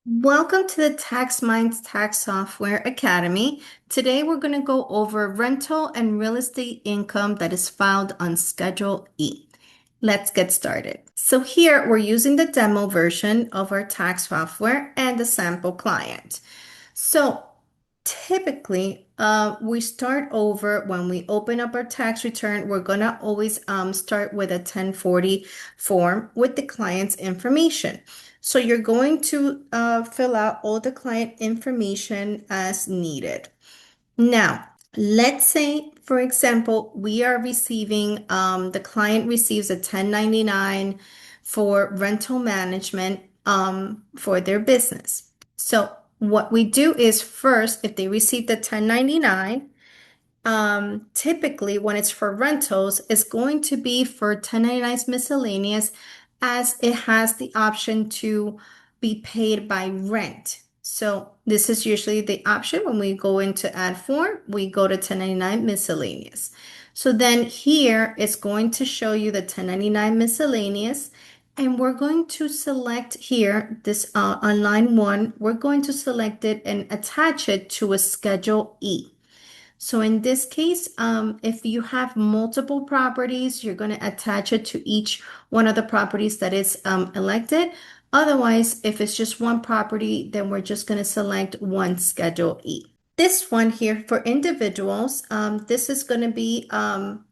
Welcome to the TaxMinds Tax Software Academy. Today we're going to go over rental and real estate income that is filed on Schedule E. Let's get started. So here we're using the demo version of our tax software and the sample client. So typically, we start over when we open up our tax return. We're going to always start with a 1040 form with the client's information. So you're going to fill out all the client information as needed. Now, let's say, for example, we are receiving, the client receives a 1099 for rental management for their business. So what we do is first, if they receive the 1099, typically when it's for rentals, it's going to be for 1099s miscellaneous as it has the option to be paid by rent. So this is usually the option when we go into add form, we go to 1099 miscellaneous. So then here it's going to show you the 1099 miscellaneous. And we're going to select here this on line one, we're going to select it and attach it to a Schedule E. So in this case, if you have multiple properties, you're going to attach it to each one of the properties that is elected. Otherwise, if it's just one property, then we're just going to select one Schedule E. This one here for individuals, this is going to be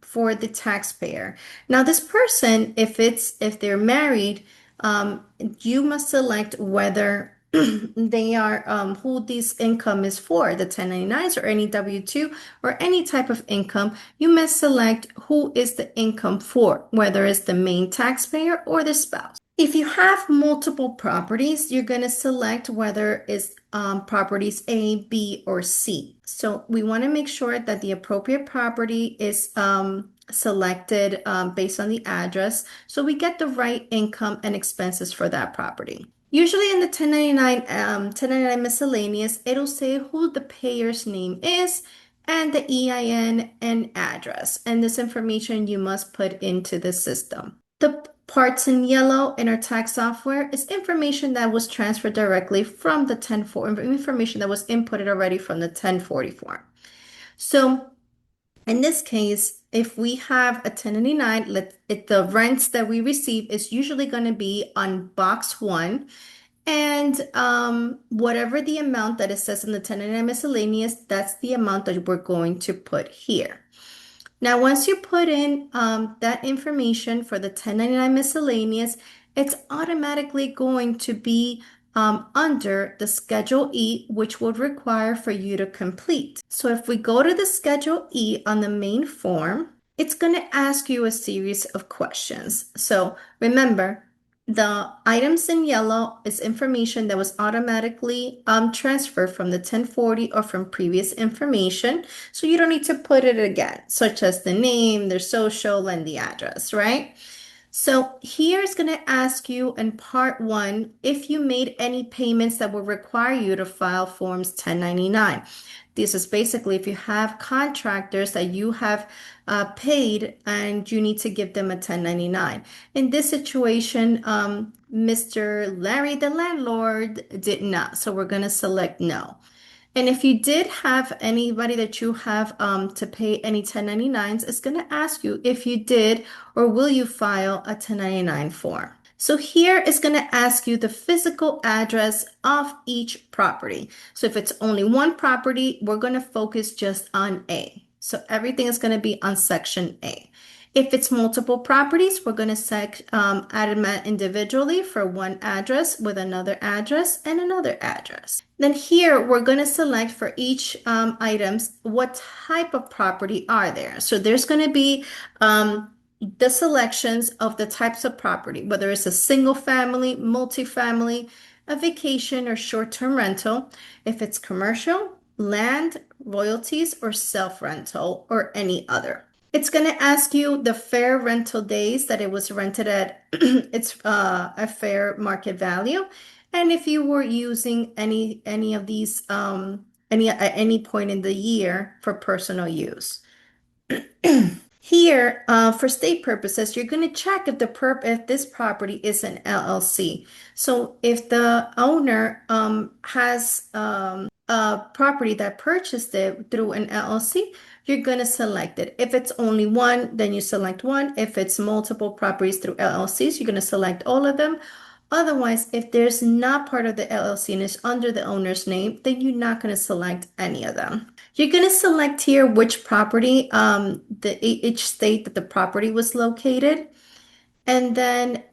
for the taxpayer. Now, this person, if they're married, you must select whether they are who this income is for, the 1099s or any W-2 or any type of income. You must select who is the income for, whether it's the main taxpayer or the spouse. If you have multiple properties, you're going to select whether it's properties A, B, or C. So we want to make sure that the appropriate property is selected based on the address so we get the right income and expenses for that property. Usually in the 1099 miscellaneous, it'll say who the payer's name is and the EIN and address. And this information you must put into the system. The parts in yellow in our tax software is information that was transferred directly from the 1040, information that was inputted already from the 1040 form. So in this case, if we have a 1099, the rents that we receive is usually going to be on box one. And whatever the amount that it says in the 1099 miscellaneous, that's the amount that we're going to put here. Now, once you put in that information for the 1099 miscellaneous, it's automatically going to be under the Schedule E, which would require for you to complete. So if we go to the Schedule E on the main form, it's going to ask you a series of questions. So remember, the items in yellow is information that was automatically transferred from the 1040 or from previous information. So you don't need to put it again, such as the name, their social, and the address, right? So here it's going to ask you in part one if you made any payments that will require you to file forms 1099. This is basically if you have contractors that you have paid and you need to give them a 1099. In this situation, Mr. Larry, the landlord, did not. So we're going to select no. And if you did have anybody that you have to pay any 1099s, it's going to ask you if you did or will you file a 1099 form. So here it's going to ask you the physical address of each property. So if it's only one property, we're going to focus just on A. So everything is going to be on section A. If it's multiple properties, we're going to add them individually for one address with another address and another address. Then here we're going to select for each items what type of property are there. So there's going to be the selections of the types of property, whether it's a single family, multifamily, a vacation, or short-term rental. If it's commercial, land, royalties, or self-rental, or any other. It's going to ask you the fair rental days that it was rented at its a fair market value, and if you were using any of these any at any point in the year for personal use. Here, for state purposes, you're going to check if this property is an LLC. So if the owner has a property that purchased it through an LLC, you're going to select it. If it's only one, then you select one. If it's multiple properties through LLCs, you're going to select all of them. Otherwise, if there's not part of the LLC and it's under the owner's name, then you're not going to select any of them. You're going to select here which property, each state that the property was located. And then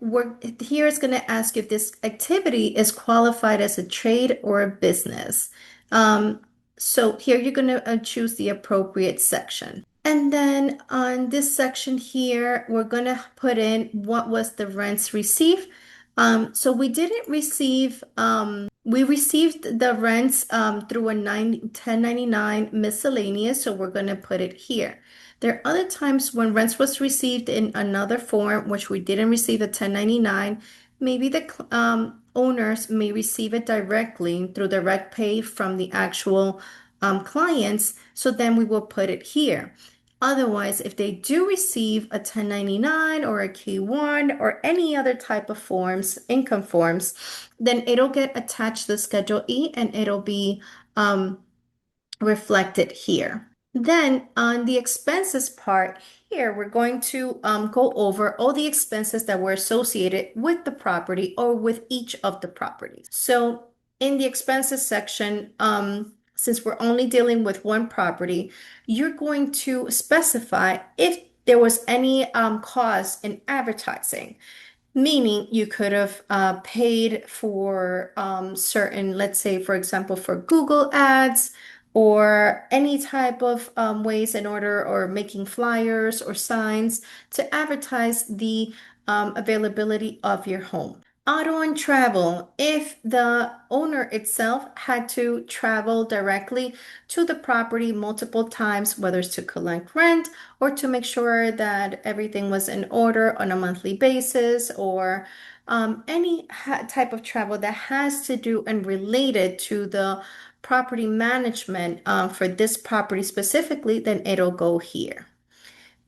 here it's going to ask if this activity is qualified as a trade or a business. Um, so here you're going to choose the appropriate section. And then on this section here, we're going to put in what was the rents received. So we didn't receive, we received the rents through a 1099 miscellaneous, so we're going to put it here. There are other times when rents was received in another form, which we didn't receive a 1099. Maybe the owners may receive it directly through direct pay from the actual clients. So then we will put it here. Otherwise, if they do receive a 1099 or a K1 or any other type of forms, income forms, then it'll get attached to Schedule E and it'll be reflected here. Then on the expenses part here, we're going to go over all the expenses that were associated with the property or with each of the properties. So in the expenses section, since we're only dealing with one property, you're going to specify if there was any cost in advertising. Meaning you could have paid for certain, let's say, for example, for Google ads or any type of ways in order or making flyers or signs to advertise the availability of your home. Auto and travel, if the owner itself had to travel directly to the property multiple times, whether it's to collect rent or to make sure that everything was in order on a monthly basis, or any type of travel that has to do and related to the property management for this property specifically, then it'll go here.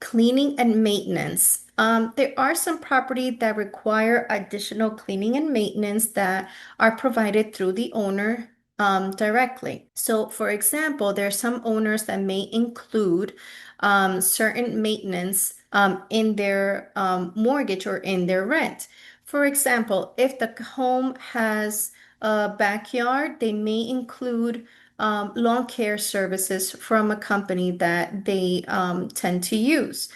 Cleaning and maintenance. There are some property that require additional cleaning and maintenance that are provided through the owner directly. So, for example, there are some owners that may include certain maintenance in their mortgage or in their rent. For example, if the home has a backyard, they may include lawn care services from a company that they tend to use.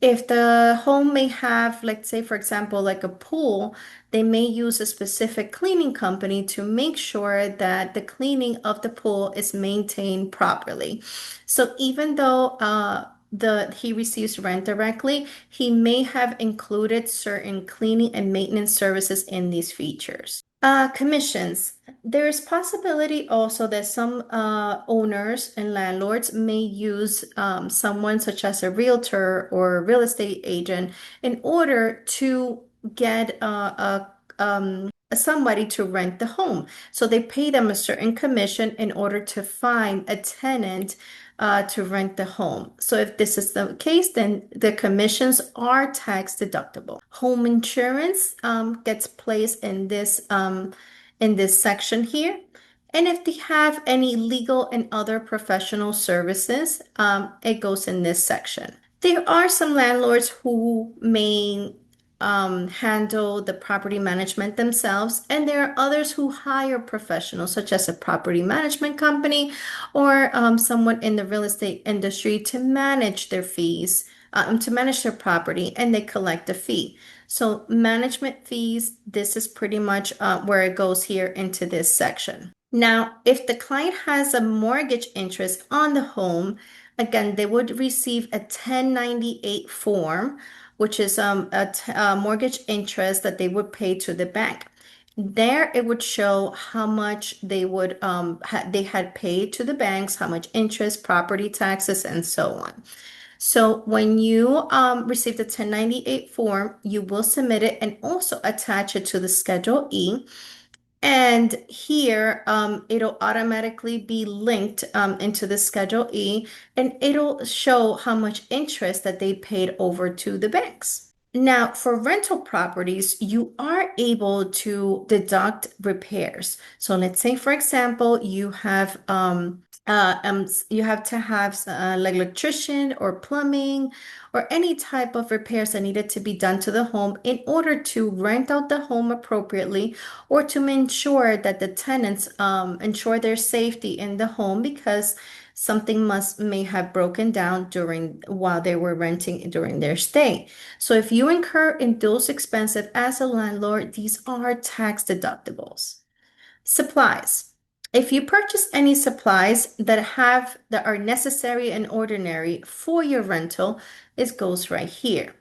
If the home may have, let's say, for example, like a pool, they may use a specific cleaning company to make sure that the cleaning of the pool is maintained properly. So even though he receives rent directly, he may have included certain cleaning and maintenance services in these features. Commissions. There's possibility also that some owners and landlords may use someone such as a realtor or a real estate agent in order to get somebody to rent the home. So they pay them a certain commission in order to find a tenant to rent the home. So if this is the case, then the commissions are tax deductible. Home insurance gets placed in this section here. And if they have any legal and other professional services, it goes in this section. There are some landlords who may handle the property management themselves, and there are others who hire professionals, such as a property management company or someone in the real estate industry to manage their fees, to manage their property, and they collect a fee. So, management fees, this is pretty much where it goes here into this section. Now, if the client has a mortgage interest on the home, again, they would receive a 1098 form, which is a mortgage interest that they would pay to the bank. There, it would show how much they had paid to the banks, how much interest, property taxes, and so on. So when you receive the 1098 form, you will submit it and also attach it to the Schedule E. And here, it'll automatically be linked into the Schedule E, and it'll show how much interest that they paid over to the banks. Now, for rental properties, you are able to deduct repairs. So let's say, for example, you have to have like electrician or plumbing or any type of repairs that needed to be done to the home in order to rent out the home appropriately or to ensure that the tenants ensure their safety in the home because something must may have broken down during while they were renting during their stay. So if you incur in those expenses as a landlord, these are tax deductibles. Supplies. If you purchase any supplies that are necessary and ordinary for your rental, it goes right here.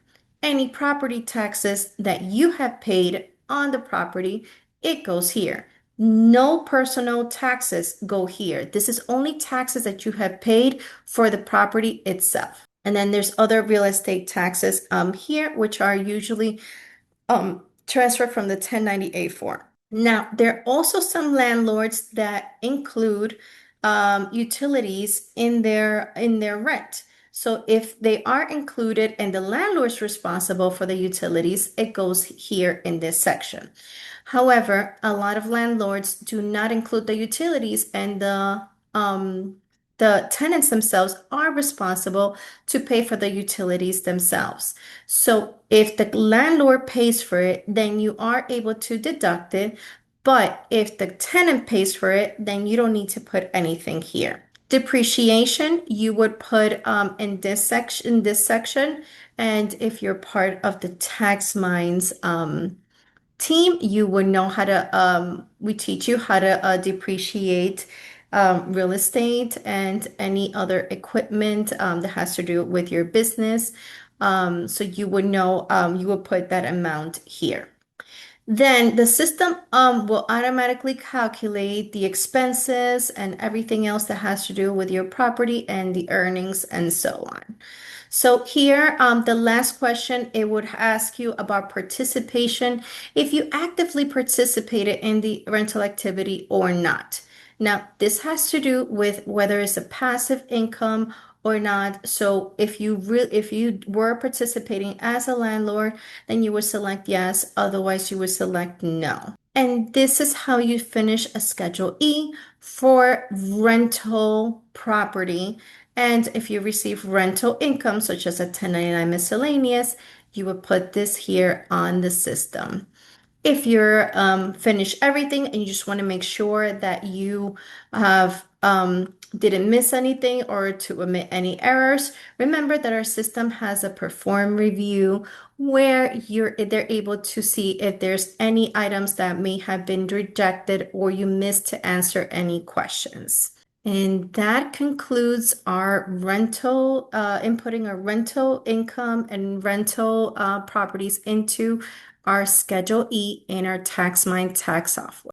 Any property taxes that you have paid on the property, it goes here. No personal taxes go here. This is only taxes that you have paid for the property itself. And then there's other real estate taxes here, which are usually transferred from the 1098 form. Now, there are also some landlords that include utilities in their rent. So if they are included and the landlord's responsible for the utilities, it goes here in this section. However, a lot of landlords do not include the utilities, and the tenants themselves are responsible to pay for the utilities themselves. So if the landlord pays for it, then you are able to deduct it. But if the tenant pays for it, then you don't need to put anything here. Depreciation, you would put in this section. And if you're part of the TaxMinds team, you would know how to, we teach you how to depreciate real estate and any other equipment that has to do with your business. So you would know, you would put that amount here. Then the system will automatically calculate the expenses and everything else that has to do with your property and the earnings and so on. So here, the last question, it would ask you about participation, if you actively participated in the rental activity or not. Now, this has to do with whether it's a passive income or not. So if you were participating as a landlord, then you would select yes, otherwise you would select no. And this is how you finish a Schedule E for rental property. And if you receive rental income, such as a 1099 miscellaneous, you would put this here on the system. If you're finished everything and you just want to make sure that you have didn't miss anything or to omit any errors, remember that our system has a perform review where they're able to see if there's any items that may have been rejected or you missed to answer any questions. And that concludes our inputting our rental income and rental properties into our Schedule E in our TaxMind tax software.